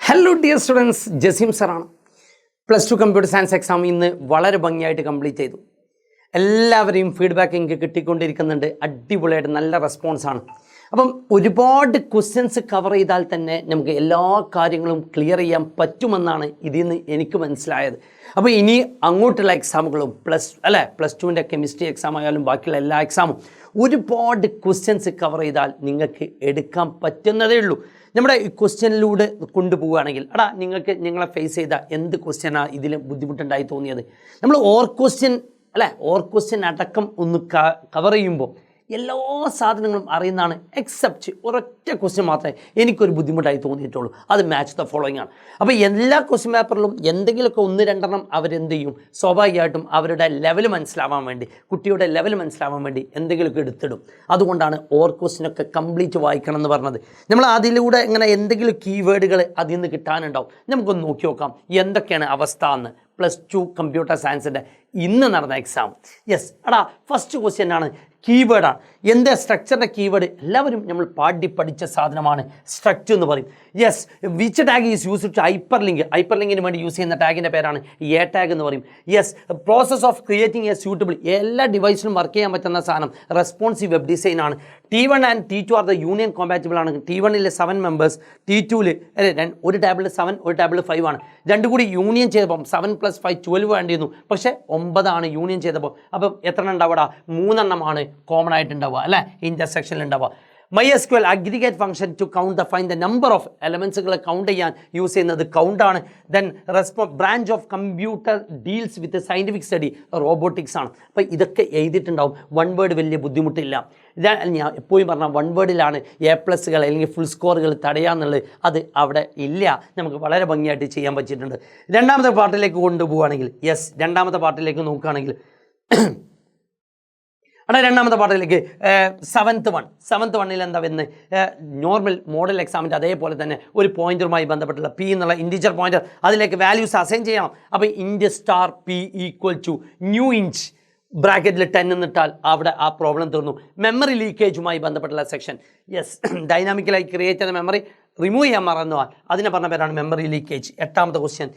Hello dear students, Jaseem സാറാണ്. +2 computer science exam ഇന്ന് വളരെ ഭംഗിയായിട്ട് കംപ്ലീറ്റ് ചെയ്തു. എല്ലാവരെയും ഫീഡ്ബാക്ക് എനിക്ക് കിട്ടിക്കൊണ്ടിരിക്കുന്നുണ്ട്. അടിപൊളിയായിട്ട് നല്ല റെസ്പോൺസാണ്. അപ്പം ഒരുപാട് ക്വസ്റ്റ്യൻസ് കവർ ചെയ്താൽ തന്നെ നമുക്ക് എല്ലാ കാര്യങ്ങളും ക്ലിയർ ചെയ്യാൻ പറ്റുമെന്നാണ് ഇതിൽ നിന്ന് എനിക്ക് മനസ്സിലായത്. അപ്പോൾ ഇനി അങ്ങോട്ടുള്ള എക്സാമുകളും +2ൻ്റെ കെമിസ്ട്രി എക്സാം ആയാലും ബാക്കിയുള്ള എല്ലാ എക്സാമും ഒരുപാട് ക്വസ്റ്റ്യൻസ് കവർ ചെയ്താൽ നിങ്ങൾക്ക് എടുക്കാൻ പറ്റുന്നതേ ഉള്ളൂ. നമ്മുടെ ഈ ക്വസ്റ്റ്യനിലൂടെ കൊണ്ടുപോവുകയാണെങ്കിൽ നിങ്ങൾക്ക് നിങ്ങളെ ഫേസ് ചെയ്ത എന്ത് ക്വസ്റ്റ്യനാണ് ഇതിൽ ബുദ്ധിമുട്ടുണ്ടായി തോന്നിയത്? നമ്മൾ ഓർ ക്വസ്റ്റ്യൻ അടക്കം ഒന്ന് കവർ ചെയ്യുമ്പോൾ എല്ലാ സാധനങ്ങളും അറിയുന്നതാണ്. എക്സെപ്റ്റ് ഒരൊറ്റ ക്വസ്റ്റ്യൻ മാത്രമേ എനിക്കൊരു ബുദ്ധിമുട്ടായി തോന്നിയിട്ടുള്ളൂ. അത് മാച്ച് ദ ഫോളോയിങ് ആണ്. അപ്പോൾ എല്ലാ ക്വസ്റ്റ്യൻ പേപ്പറിലും എന്തെങ്കിലുമൊക്കെ 1-2 അവരെന്ത് ചെയ്യും, സ്വാഭാവികമായിട്ടും അവരുടെ ലെവൽ മനസ്സിലാവാൻ വേണ്ടി, കുട്ടിയുടെ ലെവൽ മനസ്സിലാവാൻ വേണ്ടി എന്തെങ്കിലുമൊക്കെ എടുത്തിടും. അതുകൊണ്ടാണ് ഓർ ക്വസ്റ്റ്യനൊക്കെ കംപ്ലീറ്റ് വായിക്കണം എന്ന് പറഞ്ഞത്. നമ്മൾ അതിലൂടെ ഇങ്ങനെ എന്തെങ്കിലും കീവേഡുകൾ അതിൽ നിന്ന് കിട്ടാനുണ്ടാവും. നമുക്കൊന്ന് നോക്കി നോക്കാം എന്തൊക്കെയാണ് അവസ്ഥ എന്ന്. +2 കമ്പ്യൂട്ടർ സയൻസിൻ്റെ ഇന്ന് നടന്ന എക്സാം. ഫസ്റ്റ് ക്വസ്റ്റ്യൻ ആണ് കീവേഡാണ്. എന്താ സ്ട്രക്ചറിൻ്റെ കീവേഡ്? എല്ലാവരും നമ്മൾ പഠിച്ച സാധനമാണ് സ്ട്രക്ചർ എന്ന് പറയും. Which tag is use to ഹൈപ്പർലിങ്കിന് വേണ്ടി യൂസ് ചെയ്യുന്ന ടാഗിൻ്റെ പേരാണ് എ ടാഗ് എന്ന് പറയും. Process of creating a suitable, എല്ലാ ഡിവൈസിലും വർക്ക് ചെയ്യാൻ പറ്റുന്ന സാധനം റെസ്പോൺസീവ് വെബ് ഡിസൈൻ ആണ്. T1 and T2 are the union compatible ആണ്. T1 7 മെമ്പേഴ്സ്, T2 ഒരു ടേബിളിൽ 7 ഒരു ടേബിളിൽ 5 ആണ്. രണ്ടും കൂടി യൂണിയൻ ചെയ്തപ്പം 7 + 5 12 വേണ്ടിയിരുന്നു. പക്ഷേ 9 യൂണിയൻ ചെയ്തപ്പോൾ. അപ്പം എത്ര ഉണ്ടാവുക? 3 കോമൺ ആയിട്ടുണ്ടാവുക, അല്ലേ? ഇൻ്റർസെക്ഷനിൽ ഉണ്ടാവുക. MySQL aggregate function to find the number of എലമെൻസുകളെ കൗണ്ട് ചെയ്യാൻ യൂസ് ചെയ്യുന്നത് കൗണ്ടാണ്. Then branch of computer deals with scientific study robotics ആണ്. അപ്പോൾ ഇതൊക്കെ എഴുതിയിട്ടുണ്ടാവും. 1 വേർഡ് വലിയ ബുദ്ധിമുട്ടില്ല. ഞാൻ എപ്പോഴും പറഞ്ഞാൽ 1 വേർഡിലാണ് A+കൾ അല്ലെങ്കിൽ ഫുൾ സ്കോറുകൾ തടയാന്നുള്ളത്. അത് അവിടെ ഇല്ല. നമുക്ക് വളരെ ഭംഗിയായിട്ട് ചെയ്യാൻ പറ്റിയിട്ടുണ്ട്. രണ്ടാമത്തെ പാർട്ടിലേക്ക് കൊണ്ടുപോവുകയാണെങ്കിൽ, രണ്ടാമത്തെ പാർട്ടിലേക്ക് നോക്കുകയാണെങ്കിൽ രണ്ടാമത്തെ പാർട്ടിലേക്ക് 7th 1 എന്താ വരുന്നത്? നോർമൽ മോഡൽ എക്സാമിൻ്റെ അതേപോലെ തന്നെ ഒരു പോയിന്ററുമായി ബന്ധപ്പെട്ടുള്ള P എന്നുള്ള ഇൻറ്റിജർ പോയിന്റർ, അതിലേക്ക് വാല്യൂസ് അസൈൻ ചെയ്യണം. അപ്പോൾ *P = ന്യൂ ഇഞ്ച് ബ്രാക്കറ്റിൽ 10 എന്നിട്ടാൽ അവിടെ ആ പ്രോബ്ലം തീർന്നു. മെമ്മറി ലീക്കേജുമായി ബന്ധപ്പെട്ടുള്ള സെക്ഷൻ. ഡൈനാമിക്കലായി ക്രിയേറ്റ് ചെയ്ത മെമ്മറി റിമൂവ് ചെയ്യാൻ മറന്നാൽ അതിനെ പറഞ്ഞ പേരാണ് മെമ്മറി ലീക്കേജ്. 8ാമത്തെ question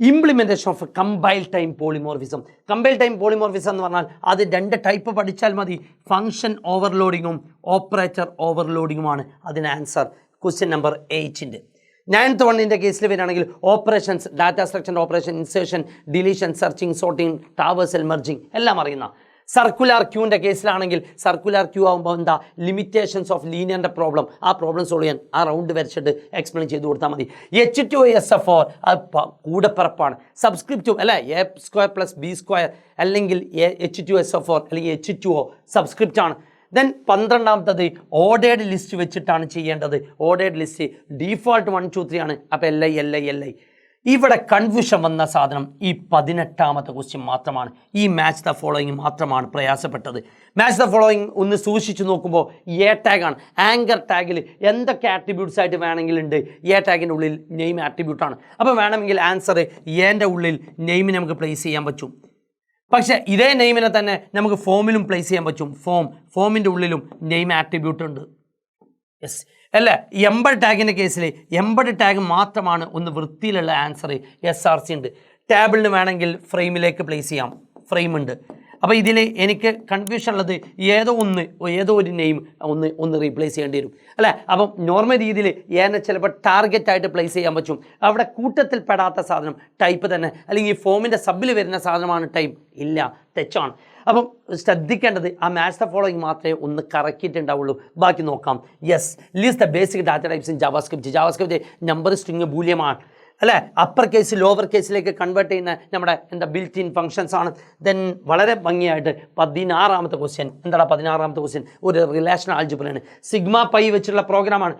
implementation of compile time polymorphism. Compile time polymorphism എന്ന് പറഞ്ഞാൽ അത് 2 ടൈപ്പ് പഠിച്ചാൽ മതി. ഫംഗ്ഷൻ ഓവർലോഡിങ്ങും ഓപ്പറേറ്റർ ഓവർലോഡിങ്ങുമാണ് അതിന് ആൻസർ. ക്വസ്റ്റ്യൻ നമ്പർ 8ൻ്റെ 9th 1 കേസിൽ വരികയാണെങ്കിൽ operations, data structure operation, insertion, deletion, searching, sorting, traversal, merging എല്ലാം അറിയുന്ന. സർക്കുലർ ക്യൂവിൻ്റെ കേസിലാണെങ്കിൽ സർക്കുലർ ക്യൂ ആകുമ്പോൾ എന്താ? ലിമിറ്റേഷൻസ് ഓഫ് ലീനിയറിൻ്റെ പ്രോബ്ലം. ആ പ്രോബ്ലം സോൾവ് ചെയ്യാൻ ആ റൗണ്ട് വരച്ചിട്ട് എക്സ്പ്ലെയിൻ ചെയ്ത് കൊടുത്താൽ മതി. H2SFR അത് കൂടെപ്പിറപ്പാണ്. സബ്സ്ക്രിപ്റ്റും A² + B² അല്ലെങ്കിൽ H2SFR അല്ലെങ്കിൽ H2O സബ്സ്ക്രിപ്റ്റ് ആണ്. ദെൻ 12ാമത്തത് ഓർഡേർഡ് ലിസ്റ്റ് വെച്ചിട്ടാണ് ചെയ്യേണ്ടത്. ഓർഡേർഡ് ലിസ്റ്റ് ഡീഫോൾട്ട് 1 2 3 ആണ്. അപ്പോൾ LI. ഇവിടെ കൺഫ്യൂഷൻ വന്ന സാധനം ഈ 18ാമത്തെ ക്വസ്റ്റ്യൻ മാത്രമാണ്. ഈ മാച്ച് ദ ഫോളോയിങ് മാത്രമാണ് പ്രയാസപ്പെട്ടത്. മാച്ച് ദ ഫോളോയിങ് ഒന്ന് സൂക്ഷിച്ചു നോക്കുമ്പോൾ എ ടാഗാണ്. ആങ്കർ ടാഗിൽ എന്തൊക്കെ ആട്രിബ്യൂട്ട്സ് ആയിട്ട് വേണമെങ്കിലും ഉണ്ട്. എ ടാഗിൻ്റെ ഉള്ളിൽ നെയിം ആട്രിബ്യൂട്ടാണ്. അപ്പോൾ വേണമെങ്കിൽ ആൻസർ എൻ്റെ ഉള്ളിൽ നെയിമിനെ നമുക്ക് പ്ലേസ് ചെയ്യാൻ പറ്റും. പക്ഷേ ഇതേ നെയിമിനെ തന്നെ നമുക്ക് ഫോമിലും പ്ലേസ് ചെയ്യാൻ പറ്റും. ഫോമിൻ്റെ ഉള്ളിലും നെയിം ആട്രിബ്യൂട്ട് ഉണ്ട്. എംബഡ് ടാഗിൻ്റെ കേസിൽ എംബഡ് ടാഗ് മാത്രമാണ് ഒന്ന് വൃത്തിയിലുള്ള ആൻസർ. SRC ഉണ്ട്. ടേബിളിന് വേണമെങ്കിൽ ഫ്രെയിമിലേക്ക് പ്ലേസ് ചെയ്യാം, ഫ്രെയിം ഉണ്ട്. അപ്പോൾ ഇതിൽ എനിക്ക് കൺഫ്യൂഷൻ ഉള്ളത് ഏതോ ഒരു നെയിം ഒന്ന് റീപ്ലേസ് ചെയ്യേണ്ടി വരും, അല്ലേ? അപ്പം നോർമൽ രീതിയിൽ എന്നെ ചിലപ്പോൾ ടാർഗറ്റായിട്ട് പ്ലേസ് ചെയ്യാൻ പറ്റും. അവിടെ കൂട്ടത്തിൽ പെടാത്ത സാധനം ടൈപ്പ് തന്നെ, അല്ലെങ്കിൽ ഈ ഫോമിൻ്റെ സബിൽ വരുന്ന സാധനമാണ് ടൈപ്പ്. ഇല്ല, തെറ്റാണ്. അപ്പം ശ്രദ്ധിക്കേണ്ടത് ആ മാച്ച് ദ ഫോളോയിങ് മാത്രമേ ഒന്ന് കറക്കിയിട്ടുണ്ടാവുള്ളൂ. ബാക്കി നോക്കാം. List the basic data types in JavaScript number, string, ബൂലിയമാണ്, അല്ലേ? അപ്പർ കേസ് ലോവർ കേസിലേക്ക് കൺവേർട്ട് ചെയ്യുന്ന നമ്മുടെ ബിൽറ്റ് ഇൻ ഫങ്ഷൻസ് ആണ്. ദെൻ വളരെ ഭംഗിയായിട്ട് 16ാമത്തെ ക്വസ്റ്റ്യൻ. എന്താണ് 16ാമത്തെ ക്വസ്റ്റ്യൻ? ഒരു റിലേഷണൽ ആൾജിബ്രയാണ്. സിഗ്മ പൈ വെച്ചുള്ള പ്രോഗ്രാമാണ്.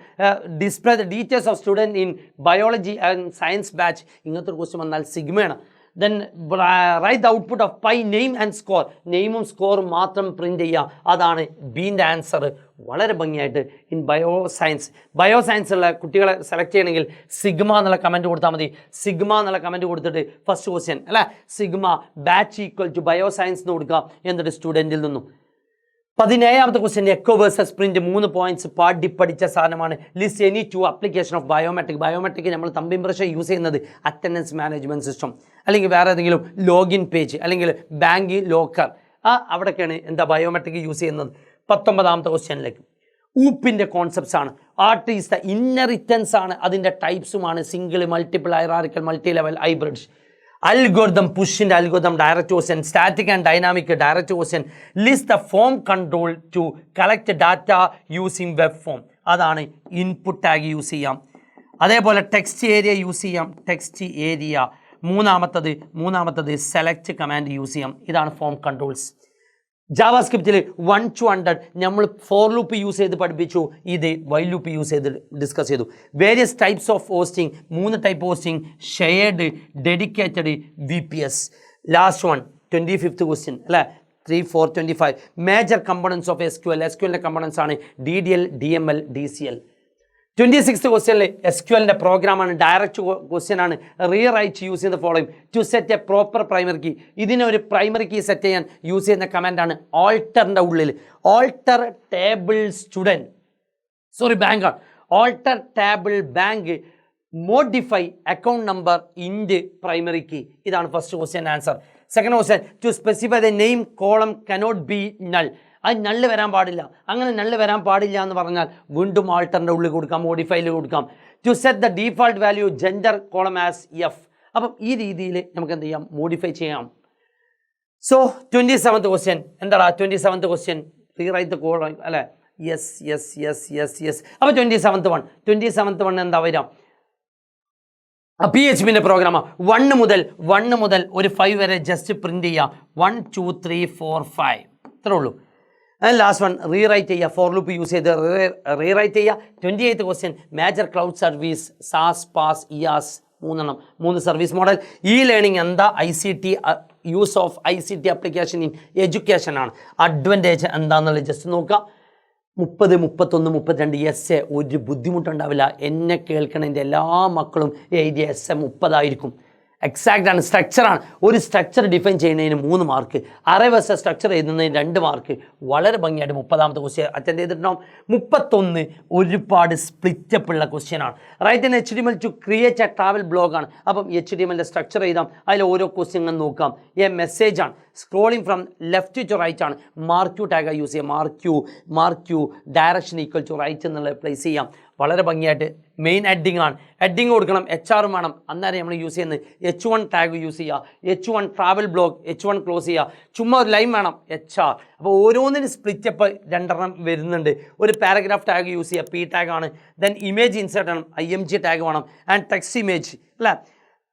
Display the details of student in biology and science batch. ഇങ്ങനത്തെ ഒരു ക്വസ്റ്റ്യൻ വന്നാൽ സിഗ്മയാണ്. Then write the output of pi name and score. നെയിമും സ്കോറും മാത്രം പ്രിൻറ്റ് ചെയ്യുക. അതാണ് ബീൻ്റെ ആൻസർ. വളരെ ഭംഗിയായിട്ട് ഇൻ ബയോസയൻസ് ഉള്ള കുട്ടികളെ സെലക്ട് ചെയ്യണമെങ്കിൽ സിഗ്മ എന്നുള്ള കമൻറ്റ് കൊടുത്താൽ മതി. സിഗ്മ എന്നുള്ള കമൻറ്റ് കൊടുത്തിട്ട് first question, sigma batch = bioscience എന്ന് കൊടുക്കുക. എന്നിട്ട് സ്റ്റുഡൻറ്റിൽ നിന്നും 17ാമത്തെ question echo versus print 3 points പഠിച്ച സാധനമാണ്. List any two application of biometric നമ്മൾ തമ്പ് ഇംപ്രഷൻ യൂസ് ചെയ്യുന്നത് അറ്റൻഡൻസ് മാനേജ്മെന്റ് സിസ്റ്റം അല്ലെങ്കിൽ വേറെ ഏതെങ്കിലും ലോഗിൻ പേജ് അല്ലെങ്കിൽ ബാങ്ക് ലോക്കർ അവിടെയൊക്കെയാണ് എന്താ ബയോമെട്രിക് യൂസ് ചെയ്യുന്നത്. 19ാമത്തെ ക്വസ്റ്റ്യനിലേക്ക് ഊപ്പിൻ്റെ കോൺസെപ്റ്റ്സ് ആണ്. ആർട്ട് ഈസ് ദ ഇന്നറിറ്റൻസ് ആണ്, അതിൻ്റെ ടൈപ്സുമാണ് single, multiple, hierarchical, multi level, hybrid. Algorithm പുഷിൻ്റെ algorithm, direct question, static and dynamic, direct question. List the form control to collect data using web form, അതാണ് input tag use ചെയ്യാം. അതേപോലെ text area use ചെയ്യാം, text area. മൂന്നാമത്തത് select command use ചെയ്യാം. ഇതാണ് form controls. ജാവാസ്ക്രിപ്റ്റിൽ 1 to 100 നമ്മൾ four loop use ചെയ്ത് പഠിപ്പിച്ചു, ഇത് വൈൽ ലൂപ്പ് യൂസ് ചെയ്ത് ഡിസ്കസ് ചെയ്തു. Various types of hosting, 3 type hosting, shared, dedicated, VPS. Last one 25th question അല്ലേ, 3, 4, 25. മേജർ കമ്പോണൻസ് ഓഫ് SQLൻ്റെ കമ്പോണൻസ് ആണ് DDL, DML, DCL. 26th ക്വസ്റ്റ്യനിൽ SQLൻ്റെ പ്രോഗ്രാമാണ്, ഡയറക്റ്റ് ക്വസ്റ്റ്യൻ ആണ്. റീറൈറ്റ് യൂസ് ചെയ്യുന്ന following to set a proper primary key. ഇതിനൊരു primary key set ചെയ്യാൻ യൂസ് ചെയ്യുന്ന കമാൻഡാണ് ഓൾട്ടറിൻ്റെ ഉള്ളിൽ ഓൾട്ടർ ടേബിൾ ബാങ്കാണ്. Alter table bank modify account number int primary key. ഇതാണ് first question answer. Second question to specify the name column cannot be null. അത് null വരാൻ പാടില്ല. അങ്ങനെ നള്ള് വരാൻ പാടില്ല എന്ന് പറഞ്ഞാൽ വീണ്ടും ആൾട്ടറിൻ്റെ ഉള്ളിൽ കൊടുക്കാം, മോഡിഫൈയിൽ കൊടുക്കാം. To set the default value gender column as F. അപ്പം ഈ രീതിയിൽ നമുക്ക് എന്ത് ചെയ്യാം, മോഡിഫൈ ചെയ്യാം. സോ 27th ക്വസ്റ്റ്യൻ എന്താടാ, 27th question rewrite the column അല്ലേ. യെസ്. അപ്പോൾ 27th വൺ എന്താ വരാം, PHPൻ്റെ പ്രോഗ്രാമാണ്. 1 മുതൽ ഒരു 5 വരെ ജസ്റ്റ് പ്രിന്റ് ചെയ്യുക. 1, 2, 3, 4, 5 ഇത്രേ ഉള്ളൂ. ലാസ്റ്റ് വൺ റീറൈറ്റ് ചെയ്യുക, ഫോർ ലൂപ്പ് യൂസ് ചെയ്ത് റീറൈറ്റ് ചെയ്യുക. 28th question major cloud service, SaaS, PaaS, IaaS, 3 service model. Learning എന്താ, ICT use of ICT application in education ആണ്. അഡ്വാൻറ്റേജ് എന്താണെന്നുള്ളത് ജസ്റ്റ് നോക്കുക. 30, 31, 32 essay ഒരു ബുദ്ധിമുട്ടുണ്ടാവില്ല. എന്നെ കേൾക്കണതിൻ്റെ എല്ലാ മക്കളും എഴുതിയ essay 30 ആയിരിക്കും. എക്സാക്റ്റ് ആണ്, സ്ട്രക്ചറാണ്. ഒരു സ്ട്രക്ചർ ഡിഫൈൻ ചെയ്യുന്നതിന് 3 മാർക്ക്, അറേ വേഴ്സസ് സ്ട്രക്ചർ എഴുതുന്നതിന് 2 മാർക്ക്. വളരെ ഭംഗിയായിട്ട് 30ാമത്തെ ക്വസ്റ്റ്യൻ അറ്റൻഡ് ചെയ്തിട്ടുണ്ടാവും. 31 ഒരുപാട് സ്പ്ലിറ്റപ്പ് ഉള്ള ക്വസ്റ്റ്യൻ ആണ്. Write in HTML to create a travel ബ്ലോഗാണ്. അപ്പം HTMLൻ്റെ സ്ട്രക്ചർ എഴുതാം, അതിൽ ഓരോ ക്വസ്റ്റ്യൻ നോക്കാം. മെസ്സേജ് ആണ്, scrolling from left to right ആണ്. മാർക്ക് യു ടാഗ് യൂസ് ചെയ്യാം. Marquee direction equal to right എന്നുള്ളത് പ്ലേസ് ചെയ്യാം. വളരെ ഭംഗിയായിട്ട് മെയിൻ ഹെഡിങ് ആണ്, ഹെഡിങ് കൊടുക്കണം, HR വേണം. അന്നേരം നമ്മൾ യൂസ് ചെയ്യുന്നത് H1 ടാഗ് യൂസ് ചെയ്യുക. H1 travel blog, H1 close ചെയ്യുക. ചുമ്മാ ഒരു ലൈൻ വേണം HR. അപ്പോൾ ഓരോന്നിനും സ്പ്ലിറ്റപ്പ് 2 വരുന്നുണ്ട്. ഒരു പാരഗ്രാഫ് ടാഗ് യൂസ് ചെയ്യുക, P ടാഗ് ആണ്. ദെൻ ഇമേജ് ഇൻസേർട്ട് ആണ്, IMG ടാഗ് വേണം. ആൻഡ് ടെക്സ്റ്റ് ഇമേജ് അല്ലേ.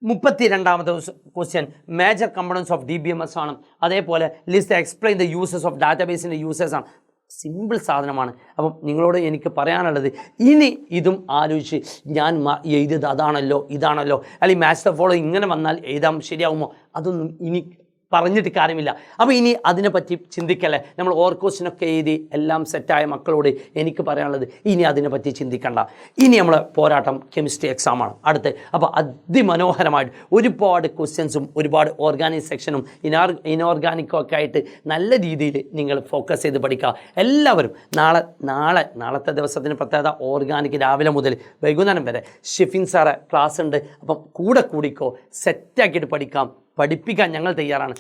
32ാമത്തെ question major components of DBMS ആണ്. അതേപോലെ list explain the uses of ഡാറ്റാബേസിൻ്റെ യൂസേഴ്സ് ആണ്. സിമ്പിൾ സാധനമാണ്. അപ്പം നിങ്ങളോട് എനിക്ക് പറയാനുള്ളത്, ഇനി ഇതും ആലോചിച്ച് ഞാൻ എഴുതിയത് അതാണല്ലോ ഇതാണല്ലോ അല്ലെങ്കിൽ മാച്ച് ദ ഫോളോ ഇങ്ങനെ വന്നാൽ എഴുതാൻ ശരിയാവുമോ, അതൊന്നും ഇനി പറഞ്ഞിട്ട് കാര്യമില്ല. അപ്പോൾ ഇനി അതിനെപ്പറ്റി ചിന്തിക്കല്ലേ. നമ്മൾ ക്വസ്റ്റ്യനൊക്കെ എഴുതി എല്ലാം സെറ്റായ മക്കളോട് എനിക്ക് പറയാനുള്ളത്, ഇനി അതിനെപ്പറ്റി ചിന്തിക്കണ്ട. ഇനി നമ്മൾ പോരാട്ടം കെമിസ്ട്രി എക്സാമാണ് അടുത്ത്. അപ്പോൾ അതിമനോഹരമായിട്ട് ഒരുപാട് ക്വസ്റ്റ്യൻസും ഒരുപാട് ഓർഗാനിക് സെക്ഷനും ഇനോർഗാനിക്കും ഒക്കെ ആയിട്ട് നല്ല രീതിയിൽ നിങ്ങൾ ഫോക്കസ് ചെയ്ത് പഠിക്കുക. എല്ലാവരും നാളത്തെ ദിവസത്തിന് പ്രത്യേകത ഓർഗാനിക് രാവിലെ മുതൽ വൈകുന്നേരം വരെ ഷിഫിൻ സാറെ ക്ലാസ് ഉണ്ട്. അപ്പം കൂടിക്കോ, സെറ്റാക്കിയിട്ട് പഠിപ്പിക്കാൻ ഞങ്ങൾ തയ്യാറാണ്.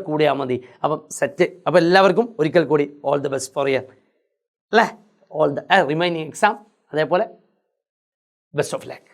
കൂടിയാൽ മതി. അപ്പം സെറ്റ്. അപ്പോൾ എല്ലാവർക്കും ഒരിക്കൽ കൂടി all the best for year അല്ലേ, ഓൾ ദ റിമൈനിങ് എക്സാം. അതേപോലെ ബെസ്റ്റ് ഓഫ് ലക്ക്.